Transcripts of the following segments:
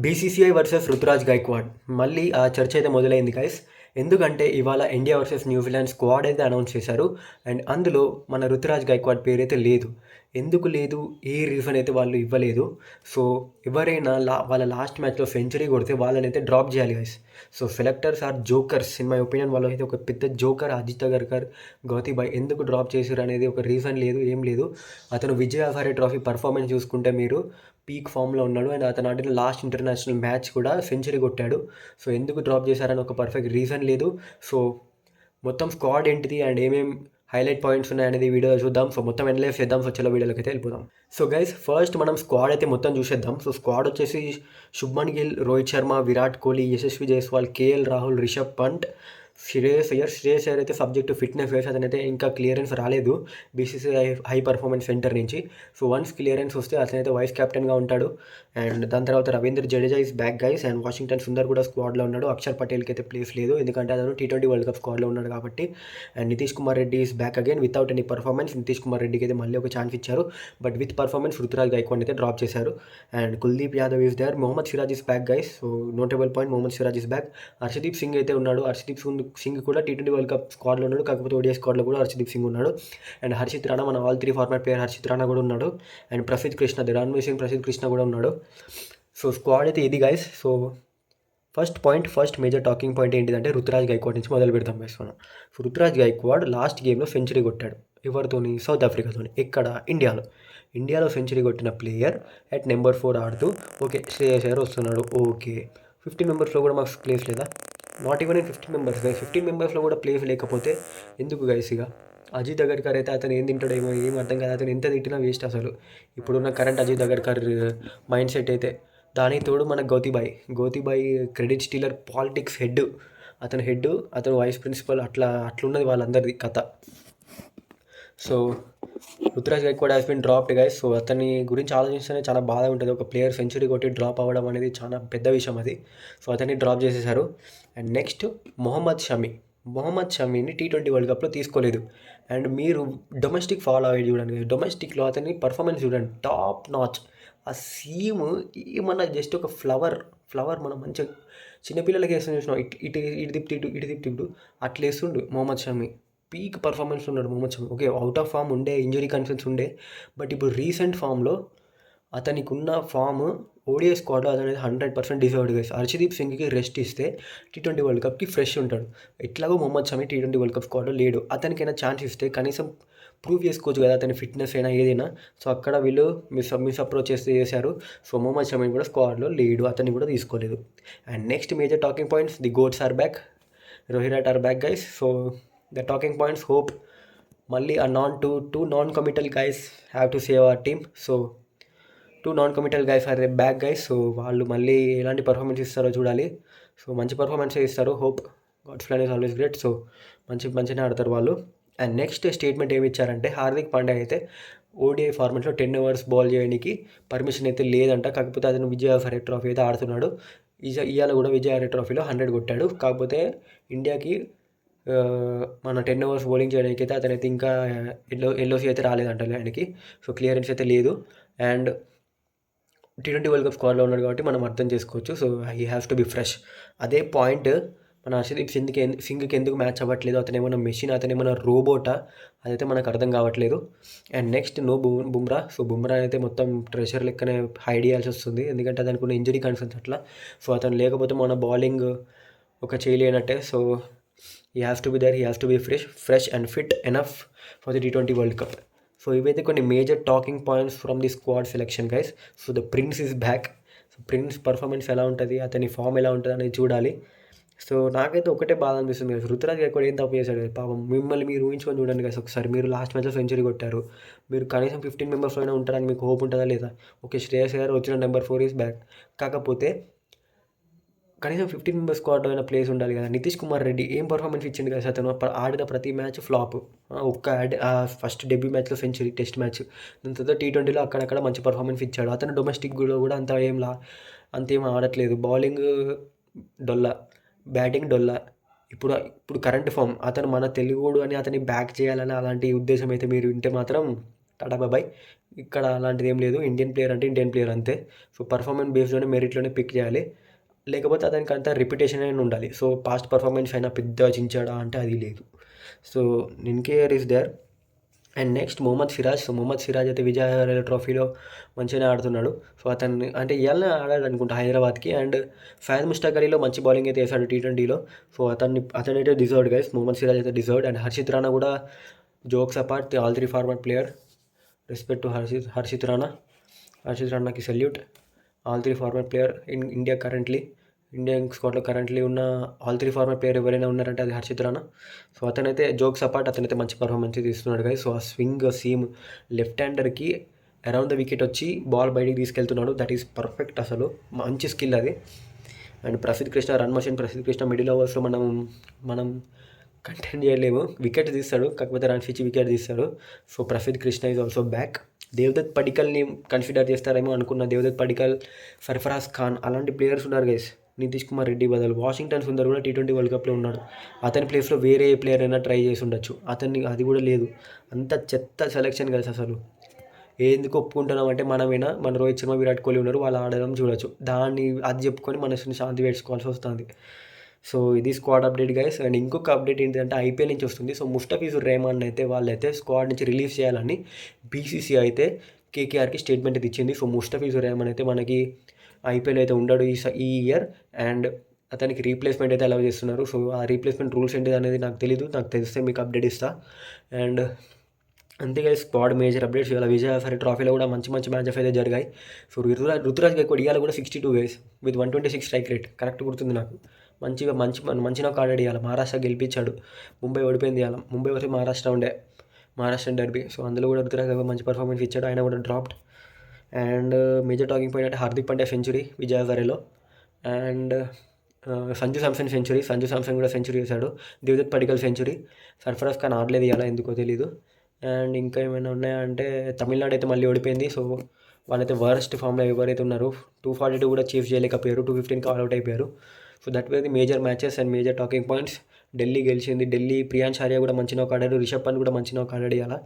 BCCI versus Ruturaj Gaikwad మళ్ళీ ఆ చర్చ అయితే మొదలైంది గైస్. ఎందుకంటే ఇవాళ ఇండియా వర్సెస్ న్యూజిలాండ్ స్క్వాడ్ అయితే అనౌన్స్ చేశారు. అండ్ అందులో మన రుతురాజ్ గైక్వాడ్ పేరైతే లేదు. ఎందుకు లేదు, ఏ రీజన్ అయితే వాళ్ళు ఇవ్వలేదు. సో ఎవరైనా వాళ్ళ లాస్ట్ మ్యాచ్లో సెంచరీ కొడితే వాళ్ళని అయితే డ్రాప్ చేయాలి guys. So selectors are jokers in my opinion. వాళ్ళు అయితే ఒక పెద్ద జోకర్ అజిత్ అగర్కర్, గౌతీబాయ్ ఎందుకు డ్రాప్ చేశారు అనేది ఒక రీజన్ లేదు, ఏం లేదు. అతను విజయ్ హజారే ట్రోఫీ పర్ఫార్మెన్స్ చూసుకుంటే మీరు పీక్ ఫామ్లో ఉన్నాడు. అండ్ అతను ఆడిన లాస్ట్ ఇంటర్నేషనల్ మ్యాచ్ కూడా సెంచరీ కొట్టాడు. సో ఎందుకు డ్రాప్ చేశారని ఒక పర్ఫెక్ట్ రీజన్ లేదు. సో మొత్తం స్క్వాడ్ ఏంటిది అండ్ ఏమేమి హైలైట్ పాయింట్స్ ఉన్నాయనేది వీడియో చూద్దాం. సో మొత్తం ఎనలైజ్ చేద్దాం. సో చలో వీడియోలోకి అయితే వెళ్ళిపోదాం. సో గైస్ ఫస్ట్ మనం స్క్వాడ్ అయితే మొత్తం చూసేద్దాం. సో స్క్వాడ్ వచ్చేసి శుభ్మన్ గిల్, రోహిత్ శర్మ, విరాట్ కోహ్లీ, యశస్వి జైస్వాల్, కేఎల్ రాహుల్, రిషబ్ పంట్, శ్రేయస్ అయ్యర్ అయితే సబ్జెక్ట్ ఫిట్నెస్ వేస్ అతనైతే ఇంకా క్లియరెన్స్ రాలేదు బీసీసీఐ హై పర్ఫార్మెన్స్ సెంటర్ నుంచి. సో వన్స్ క్లియరెన్స్ వస్తే అతనైతే వైస్ కెప్టెన్గా ఉంటాడు. అండ్ దాని తర్వాత Ravindra Jadeja is back guys. And Washington Sundar కూడా స్క్వాడ్లో ఉన్నాడు. అక్షర్ పటేల్కి అయితే ప్లేస్ లేదు, ఎందుకంటే అతను T20 వరల్డ్ కప్ స్క్వాడ్లో ఉన్నాడు కాబట్టి. And Nitish Kumar Reddy is back again without any performance. Nitish Kumar రెడ్డికి అయితే మళ్ళీ ఒక ఛాన్స్ ఇచ్చారు, but with performance Ruturaj Gaikwad అయితే డ్రాప్ చేశారు. And Kuldeep Yadav is there. Mohammed Siraj is back guys. So notable point, Mohammed Siraj is back. Harshdeep Singh అయితే ఉన్నాడు. హర్షదీప్ సింగ్ కూడా T20 వరల్డ్ కప్ స్క్వాడ్లో ఉన్నాడు, కాకపోతే ODI స్క్వాడ్లో కూడా హర్షదీప్ సింగ్ ఉన్నాడు. అండ్ హర్షిత్ రాణా, మన all 3 format player Harshit Rana కూడా ఉన్నాడు. And Prasidh Krishna, the run machine Prasidh Krishna కూడా ఉన్నాడు. సో స్క్వాడ్ అయితే ఇది guys. So first major talking point ఏంటిదంటే రుతురాజ్ గైక్వాడ్ నుంచి మొదలు పెడతాం గైస్ మనం. సో రుతురాజ్ గైక్వాడ్ లాస్ట్ గేమ్లో సెంచరీ కొట్టాడు. ఎవరితోని? సౌత్ ఆఫ్రికాతోని. ఎక్కడ? ఇండియాలో సెంచరీ కొట్టిన ప్లేయర్ అట్ నెంబర్ 4 ఆడుతూ ఓకే శ్రేయస్ అయ్యర్ వస్తున్నాడు. ఓకే 15 మెంబర్స్లో కూడా మాకు ప్లేస్ లేదా? Not even in 15 members guys. 15 మెంబర్స్లో కూడా ప్లేస్ లేకపోతే ఎందుకు గైస్? ఇక అజిత్ అగర్కర్ అయితే అతను ఏం తింటాడేమో ఏం అర్థం కాదు. అతను ఎంత తిట్టినా వేస్ట్ అసలు. ఇప్పుడున్న current Ajit Agarkar mind set అయితే. దానికి తోడు మన Gautibhai credit stealer, politics head. అతను వైస్ ప్రిన్సిపల్, అట్లున్నది వాళ్ళందరిది కథ. So Ruturaj Gaikwad has been dropped guys. So అతని గురించి ఆలోచిస్తేనే చాలా బాధ ఉంటుంది. ఒక ప్లేయర్ సెంచరీ కొట్టి డ్రాప్ అవ్వడం అనేది చాలా పెద్ద విషయం అది. సో అతన్ని డ్రాప్ చేసేశారు. అండ్ నెక్స్ట్ మొహమ్మద్ షమీని T20 వరల్డ్ కప్లో తీసుకోలేదు. అండ్ మీరు డొమెస్టిక్ ఫాలో అయ్యి చూడండి. డొమెస్టిక్లో అతని పర్ఫార్మెన్స్ చూడండి, టాప్ నాచ్. ఆ సీమ్ ఏమన్నా జస్ట్ ఒక ఫ్లవర్ మనం మంచిగా చిన్నపిల్లలకి వేస్తుంది చూసినాం, ఇటు తిప్పు అట్లా వేస్తుండు మొహమ్మద్ షమీ. పీక్ పర్ఫార్మెన్స్ ఉన్నాడు Mohammed Shami. Okay out of form ఉండే, ఇంజరీ కన్సర్న్స్ ఉండే, బట్ ఇప్పుడు రీసెంట్ ఫామ్లో అతనికి ఉన్న ఫామ్ ODI స్క్వాడ్లో అతను 100% డిజర్వ్డ్ గైస్. హర్షదీప్ సింగ్కి రెస్ట్ ఇస్తే T20 వరల్డ్ కప్కి ఫ్రెష్ ఉంటాడు. ఎట్లాగో Mohammed Shami T20 world cup స్క్వాడ్లో లేడు. అతనికైనా ఛాన్స్ ఇస్తే కనీసం ప్రూవ్ చేసుకోవచ్చు కదా అతని ఫిట్నెస్ అయినా ఏదైనా. సో అక్కడ వీళ్ళు మిస్ అప్రోచ్ చేశారు. సో మొహమ్మద్ షమీ కూడా స్క్వాడ్లో లేడు, అతన్ని కూడా తీసుకోలేదు. And next major talking points, the goats are back, Rohirat are back guys. So the talking points, hope మళ్ళీ ఆ two non committal guys have to save our team. So 2 non committal guys are back guys. So వాళ్ళు మళ్ళీ ఎలాంటి performance ఇస్తారో చూడాలి. So మంచి పర్ఫార్మెన్సే ఇస్తారు. Hope, God's plan is always great. So మంచిగానే ఆడతారు వాళ్ళు. అండ్ నెక్స్ట్ స్టేట్మెంట్ ఏమి ఇచ్చారంటే, హార్దిక్ పాండ్యా అయితే ODI ఫార్మాట్లో 10 ఓవర్స్ బాల్ చేయడానికి పర్మిషన్ అయితే లేదంట. కాకపోతే అతను విజయ్ హజారే ట్రోఫీ అయితే ఆడుతున్నాడు. ఇవాళ కూడా విజయ్ హజారే ట్రోఫీలో 100 కొట్టాడు. కాకపోతే ఇండియాకి మన 10 ఓవర్స్ బౌలింగ్ చేయడానికి అయితే అతనైతే ఇంకా ఎల్ఓసి అయితే రాలేదంట ఆయనకి. సో క్లియరెన్స్ అయితే లేదు. అండ్ T20 వరల్డ్ కప్ స్క్వాడ్లో ఉన్నాడు కాబట్టి మనం అర్థం చేసుకోవచ్చు. So he has to be fresh. అదే పాయింట్ మన హర్షదీప్ సింగ్కి ఎందుకు మ్యాచ్ అవ్వట్లేదు? అతను ఏమైనా మెషిన్, అతను ఏమైనా రోబోటా? అదైతే మనకు అర్థం కావట్లేదు. And next Bumrah. So Bumrah అయితే మొత్తం ట్రెషర్ లెక్కనే హైడ్ చేయాల్సి వస్తుంది, ఎందుకంటే అతనికి ఉన్న ఇంజరీ కన్సర్న్స్ అట్లా. సో అతను లేకపోతే మన బౌలింగ్ ఒక చేయలేనట్టే. So he has to be there, he has to be fresh and fit enough for the T20 world cup. So ఇవైతే కొన్ని major talking points from the squad selection guys. So the prince is back. So prince performance ఎలా ఉంటుంది, అతని form ఎలా ఉంటుంది అనేది చూడాలి. So నాకైతే ఒకటే బాధ అనిపిస్తుంది కదా, రుతురాజ్ గైక్వాడ్ ఏం తప్పు చేశాడు పాపం. మిమ్మల్ని మీరు ఊహించుకొని చూడండి కదా ఒకసారి. మీరు లాస్ట్ మ్యాచ్లో సెంచరీ కొట్టారు. మీరు కనీసం 15 మెంబర్స్లో అయినా ఉంటారని మీకు హోప్ ఉంటుందా లేదా? ఓకే శ్రేయస్ అయ్యర్ వచ్చిన నెంబర్ 4 ఈజ్ బ్యాక్, కాకపోతే కనీసం 15 మెంబర్స్ స్క్వాడ్లో అయినా ప్లేస్ ఉండాలి కదా. నితీష్ కుమార్ రెడ్డి ఏం పర్ఫార్మెన్స్ ఇచ్చింది కదా అతను. ఆడిన ప్రతి మ్యాచ్ ఫ్లాప్. ఫస్ట్ డెబ్యూ మ్యాచ్లో సెంచరీ, టెస్ట్ మ్యాచ్. దాని తర్వాత T20లో అక్కడక్కడ మంచి పర్ఫార్మెన్స్ ఇచ్చాడు. అతను డొమెస్టిక్లో కూడా అంతేం ఆడట్లేదు. బౌలింగ్ డొల్లా, బ్యాటింగ్ డొల్లా. ఇప్పుడు కరెంట్ ఫామ్. అతను మన తెలుగుడు అని అతన్ని బ్యాక్ చేయాలని అలాంటి ఉద్దేశం అయితే మీరు వింటే మాత్రం టాటా బాబాయ్. ఇక్కడ అలాంటిది ఏం లేదు. ఇండియన్ ప్లేయర్ అంటే ఇండియన్ ప్లేయర్ అంతే. సో పర్ఫార్మెన్స్ బేస్డ్లోనే మెరిట్లోనే పిక్ చేయాలి. లేకపోతే అతనికి అంత రిప్యుటేషన్ అయినా ఉండాలి. సో పాస్ట్ పర్ఫార్మెన్స్ అయినా పెద్ద చించాడా అంటే అది లేదు. సో నిన్కేయర్ is there. And next Mohammed Siraj. So Mohammed Siraj అయితే విజయ్ హజారే ట్రోఫీలో మంచిగానే ఆడుతున్నాడు. సో అతన్ని అంటే ఇవాళనే ఆడాడు అనుకుంటా హైదరాబాద్కి. అండ్ ఫయాజ్ ముష్తాక్ అలీలో మంచి బౌలింగ్ అయితే వేసాడు T20లో. సో అతనైతే డిజర్వ్డ్ గైస్. మొహమ్మద్ సిరాజ్ అయితే డిజర్వ్డ్. అండ్ హర్షిత్ రాణా కూడా jokes apart all 3 format player. Respect to Harshit Rana. హర్షిత్ రాణాకి salute. All 3 format player in India currently. Indian స్క్వాడ్లో కరెంట్లీ ఉన్న ఆల్ 3 ఫార్మాట్ ప్లేయర్ ఎవరైనా ఉన్నారంటే అది హర్షిత్ రాణా. సో అతనైతే జోక్స్ అపార్ట్ అతనైతే మంచి పర్ఫార్మెన్స్ తీస్తున్నాడు కదా. సో ఆ స్వింగ్ సీమ్ లెఫ్ట్ హ్యాండర్కి అరౌండ్ ద వికెట్ వచ్చి బాల్ బయటికి తీసుకెళ్తున్నాడు. That is perfect. అసలు మంచి స్కిల్ అది. And Prasidh Krishna run machine. Prasidh Krishna middle ఓవర్స్లో మనం కంటెంట్ చేయలేము. వికెట్ తీస్తాడు, కాకపోతే రన్స్ ఇచ్చి వికెట్ తీస్తాడు. So Prasidh Krishna is also back. Devdutt పడికల్ని కన్సిడర్ చేస్తారేమో అనుకున్న. దేవదత్ పడికల్, సర్ఫరాజ్ ఖాన్ అలాంటి ప్లేయర్స్ ఉన్నారు గైస్. నితీష్ కుమార్ రెడ్డి బదులు వాషింగ్టన్ సుందర్ కూడా T20 వరల్డ్ కప్లో ఉన్నాడు. అతని ప్లేస్లో వేరే ప్లేయర్ అయినా ట్రై చేసి ఉండొచ్చు. అది కూడా లేదు. అంత చెత్త సెలెక్షన్ కలిసి అసలు ఎందుకు ఒప్పుకుంటున్నాం అంటే మనమేనా, మన రోహిత్ శర్మ విరాట్ కోహ్లీ ఉన్నారు, వాళ్ళు ఆడడం చూడొచ్చు. అది చెప్పుకొని మనసుని శాంతి వేసుకోవాల్సి వస్తుంది. సో ఇది స్క్వాడ్ అప్డేట్ గైస్. అండ్ ఇంకొక అప్డేట్ ఏంటంటే ఐపీఎల్ నుంచి వస్తుంది. సో ముస్తఫిజుర్ రెహమాన్ అయితే వాళ్ళైతే స్క్వాడ్ నుంచి రిలీజ్ చేయాలని BCCI అయితే KKRకి స్టేట్మెంట్ అయితే ఇచ్చింది. సో ముస్తఫిజుర్ రెహమాన్ అయితే మనకి ఐపీఎల్ అయితే ఉండడు ఈ ఇయర్. అండ్ అతనికి రీప్లేస్మెంట్ అయితే అలౌ చేస్తున్నారు. సో ఆ రీప్లేస్మెంట్ రూల్స్ ఏంటిది అనేది నాకు తెలీదు. నాకు తెలిస్తే మీకు అప్డేట్ ఇస్తా. అండ్ అంతేగా స్క్వాడ్ మేజర్ అప్డేట్స్. ఇవాళ విజయ్ హజారే ట్రోఫీలో కూడా మంచి మ్యాచెస్ అయితే జరిగాయి. సో రుతురాజ్ గైక్వాడ్ ఇవాళ కూడా 62 guys with 126 strike rate. Correct గుర్తుంది నాకు. మంచి నాకు ఆడాడు ఇవాళ. మహారాష్ట్ర గెలిపించాడు. ముంబై ఓడిపోయింది ఇవాళ. ముంబై వచ్చి మహారాష్ట్ర డర్బీ. సో అందులో కూడా రుతురాజ్ గైక్వాడ్ మంచి పర్ఫార్మెన్స్ ఇచ్చాడు. ఆయన కూడా dropped. And major talking point అంటే హార్దిక్ పాండ్యా సెంచురీ విజయ్ హజారేలో. అండ్ సంజు శాంసన్ కూడా సెంచురీ చేశాడు. దేవదత్ పడికల్ సెంచురీ. సర్ఫరాజ్ ఖాన్ ఆడలేదు ఇవాళ, ఎందుకో తెలీదు. అండ్ ఇంకా ఏమైనా ఉన్నాయా అంటే తమిళనాడు అయితే మళ్ళీ ఓడిపోయింది. సో వాళ్ళైతే వర్స్ట్ ఫామ్లో ఎవరైతే ఉన్నారో 242 కూడా చీఫ్ చేయలేకపోయారు. 215కి ఆల్అవుట్ అయిపోయారు. So that way the major matches and major talking points. Delhi గెలిచింది. ప్రియాంశ్ ఆర్య కూడా మంచి నాక్ ఆడాడు. రిషబ్ పంత్ కూడా మంచి నాక్ ఆడాడు ఇలా.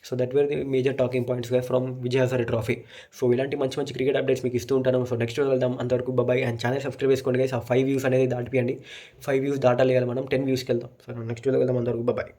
So that wear the major talking points from Vijay Hazare trophy. So ఇలాంటి మంచి క్రికెట్ అప్డేట్స్ మీకు ఇస్తూ ఉంటాను. సో నెక్స్ట్ వెళ్దాం. అంతవరకు బాయ్. అండ్ ఛానల్ సబ్స్క్రైబ్ చేసుకోండి గైస్. ఆ 5 వ్యూస్ అనేది దాటిపియండి. 5 వ్యూస్ దాటాలి కదా మనం. 10 వ్యూస్కి వెళ్దాం. సో నెక్స్ట్ వెళ్దాం. అంతవరకు బాయ్.